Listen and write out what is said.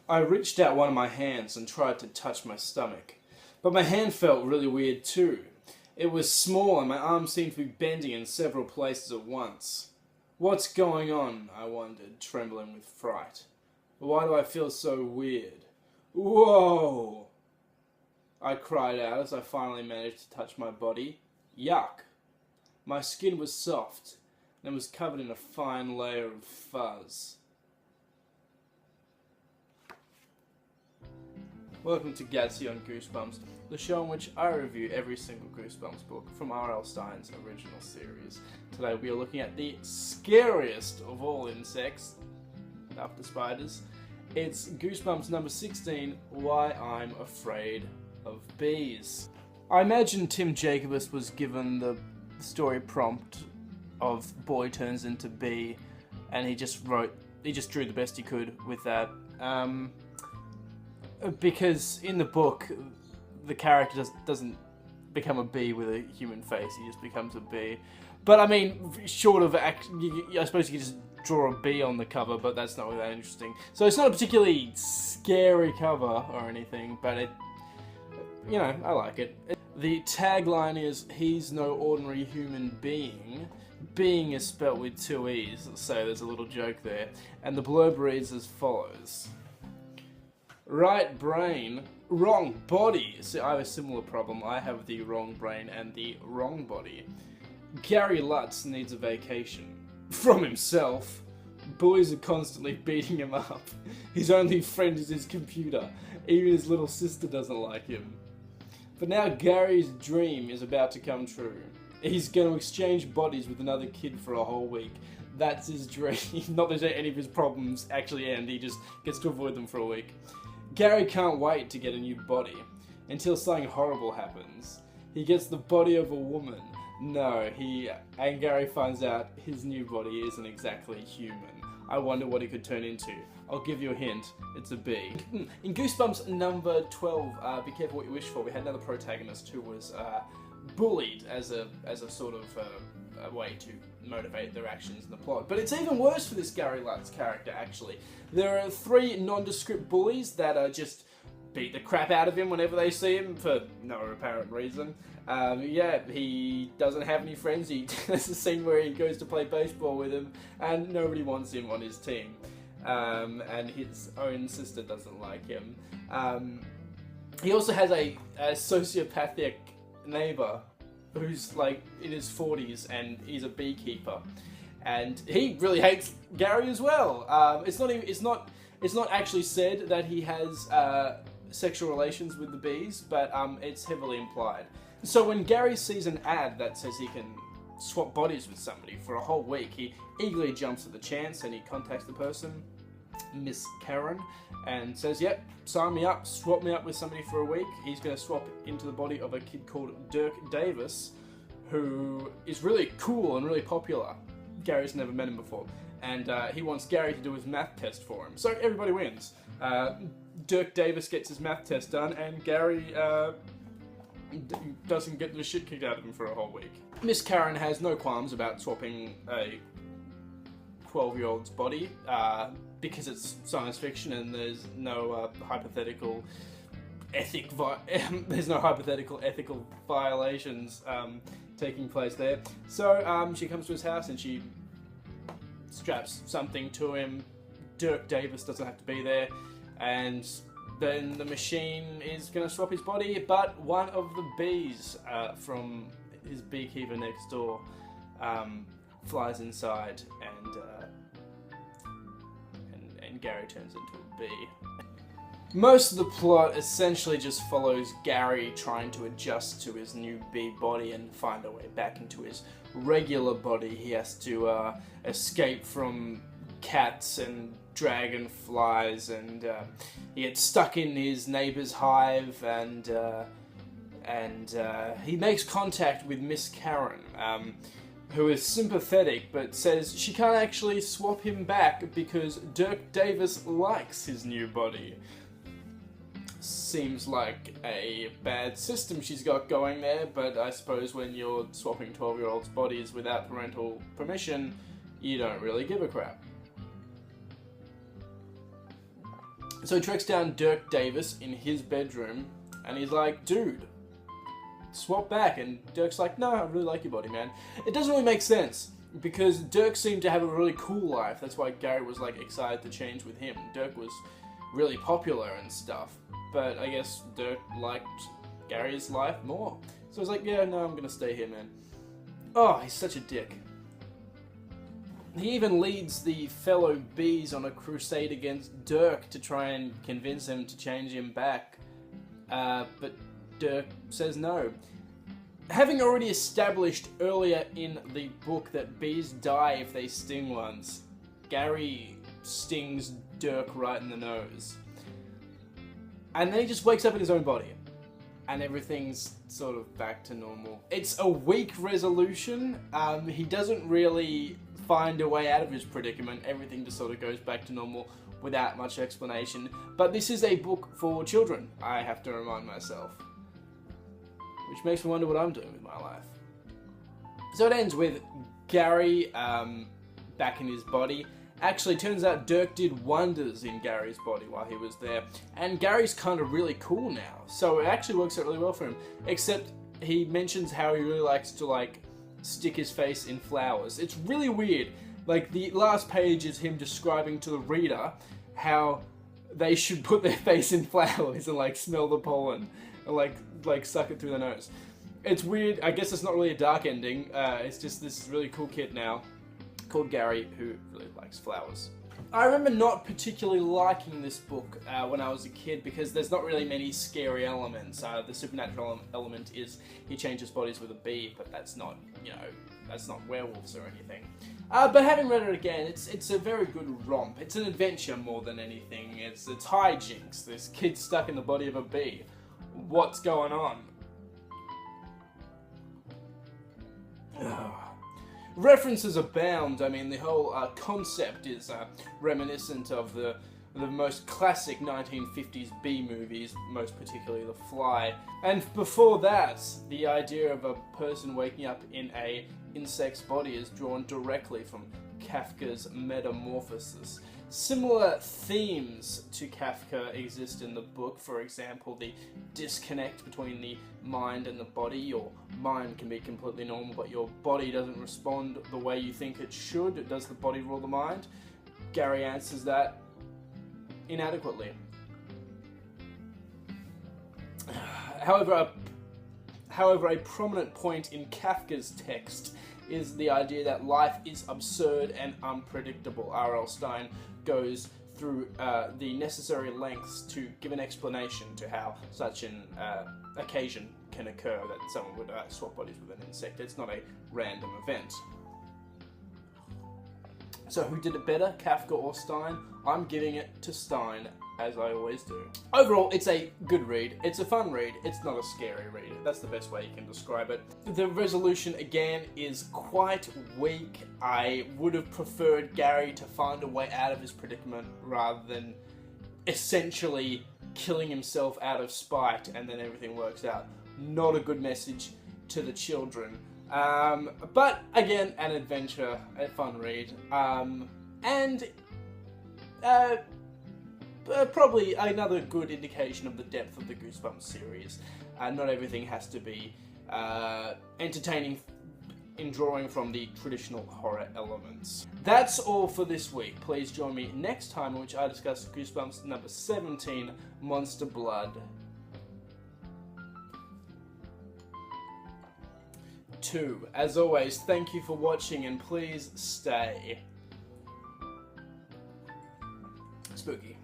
I reached out one of my hands and tried to touch my stomach, but my hand felt really weird too. It was small and my arm seemed to be bending in several places at once. What's going on? I wondered, trembling with fright. Why do I feel so weird? Whoa! I cried out as I finally managed to touch my body. Yuck! My skin was soft and was covered in a fine layer of fuzz. Welcome to Gattsy on Goosebumps, the show in which I review every single Goosebumps book from R.L. Stine's original series. Today we are looking at the scariest of all insects, after spiders. It's Goosebumps number 16, Why I'm Afraid of Bees. I imagine Tim Jacobus was given the story prompt of boy turns into bee, and he just drew the best he could with that. Because in the book, the character doesn't become a bee with a human face, he just becomes a bee. But I mean, short of I suppose you could just draw a bee on the cover, but that's not really that interesting. So it's not a particularly scary cover or anything, but it, you know, I like it. The tagline is, he's no ordinary human being. Being is spelt with two E's, so there's a little joke there. And the blurb reads as follows. Right brain, wrong body. See, I have a similar problem. I have the wrong brain and the wrong body. Gary Lutz needs a vacation. From himself. Bullies are constantly beating him up. His only friend is his computer. Even his little sister doesn't like him. But now Gary's dream is about to come true. He's going to exchange bodies with another kid for a whole week. That's his dream. Not that any of his problems actually end, he just gets to avoid them for a week. Gary can't wait to get a new body, until something horrible happens. He gets the body of a woman. No, and Gary finds out his new body isn't exactly human. I wonder what he could turn into. I'll give you a hint, it's a bee. In Goosebumps number 12, Be Careful What You Wish For, we had another protagonist who was bullied as a sort of a way to motivate their actions in the plot. But it's even worse for this Gary Lutz character, actually. There are three nondescript bullies that just beat the crap out of him whenever they see him for no apparent reason. Yeah, he doesn't have any friends. There's a scene where he goes to play baseball with him and nobody wants him on his team. And his own sister doesn't like him. He also has a sociopathic neighbor who's like in his 40s and he's a beekeeper, and he really hates Gary as well. It's not actually said that he has sexual relations with the bees, but it's heavily implied. So when Gary sees an ad that says he can swap bodies with somebody for a whole week, he eagerly jumps at the chance and he contacts the person, Miss Karen, and says, yep, sign me up, swap me up with somebody for a week. He's going to swap into the body of a kid called Dirk Davis, who is really cool and really popular. Gary's never met him before, and he wants Gary to do his math test for him. So everybody wins. Dirk Davis gets his math test done, and Gary doesn't get the shit kicked out of him for a whole week. Miss Karen has no qualms about swapping a 12-year-old's body, because it's science fiction and there's no hypothetical ethical violations taking place there. So she comes to his house and she straps something to him. Dirk Davis doesn't have to be there, and then the machine is going to swap his body, but one of the bees from his beekeeper next door flies inside, and Gary turns into a bee. Most of the plot essentially just follows Gary trying to adjust to his new bee body and find a way back into his regular body. He has to escape from cats and dragonflies, and he gets stuck in his neighbor's hive, and he makes contact with Miss Karen, who is sympathetic but says she can't actually swap him back because Dirk Davis likes his new body. Seems like a bad system she's got going there, but I suppose when you're swapping 12-year-olds' bodies without parental permission, you don't really give a crap. So he tracks down Dirk Davis in his bedroom, and he's like, dude, swap back. And Dirk's like, no, I really like your body, man. It doesn't really make sense, because Dirk seemed to have a really cool life. That's why Gary was like excited to change with him. Dirk was really popular and stuff, but I guess Dirk liked Gary's life more. So I was like, yeah, no, I'm gonna stay here, man. Oh, he's such a dick. He even leads the fellow bees on a crusade against Dirk to try and convince him to change him back. But Dirk says no. Having already established earlier in the book that bees die if they sting once, Gary stings Dirk right in the nose. And then he just wakes up in his own body. And everything's sort of back to normal. It's a weak resolution. He doesn't really find a way out of his predicament. Everything just sort of goes back to normal without much explanation. But this is a book for children, I have to remind myself. Which makes me wonder what I'm doing with my life. So it ends with Gary back in his body. Actually, it turns out Dirk did wonders in Gary's body while he was there. And Gary's kind of really cool now. So it actually works out really well for him. Except he mentions how he really likes to, like, stick his face in flowers. It's really weird. Like, the last page is him describing to the reader how they should put their face in flowers and, like, smell the pollen. And, like suck it through the nose. It's weird. I guess it's not really a dark ending. It's just this really cool kid now called Gary who really likes flowers. I remember not particularly liking this book when I was a kid because there's not really many scary elements. The supernatural element is he changes bodies with a bee, but that's not, you know, that's not werewolves or anything. But having read it again, it's a very good romp. It's an adventure more than anything. It's hijinks. This kid stuck in the body of a bee. What's going on? References abound. I mean, the whole concept is reminiscent of the most classic 1950s B movies, most particularly The Fly. And before that, the idea of a person waking up in a insect's body is drawn directly from Kafka's Metamorphosis. Similar themes to Kafka exist in the book. For example, the disconnect between the mind and the body. Your mind can be completely normal, but your body doesn't respond the way you think it should. Does the body rule the mind? Gary answers that inadequately. However, a prominent point in Kafka's text is the idea that life is absurd and unpredictable. R.L. Stine goes through the necessary lengths to give an explanation to how such an occasion can occur, that someone would swap bodies with an insect. It's not a random event. So who did it better, Kafka or Stine? I'm giving it to Stine, as I always do. Overall, it's a good read. It's a fun read. It's not a scary read. That's the best way you can describe it. The resolution, again, is quite weak. I would have preferred Gary to find a way out of his predicament rather than essentially killing himself out of spite and then everything works out. Not a good message to the children. But again, an adventure, a fun read, and probably another good indication of the depth of the Goosebumps series. Not everything has to be entertaining in drawing from the traditional horror elements. That's all for this week. Please join me next time in which I discuss Goosebumps number 17, Monster Blood. 2. As always, thank you for watching and please stay spooky.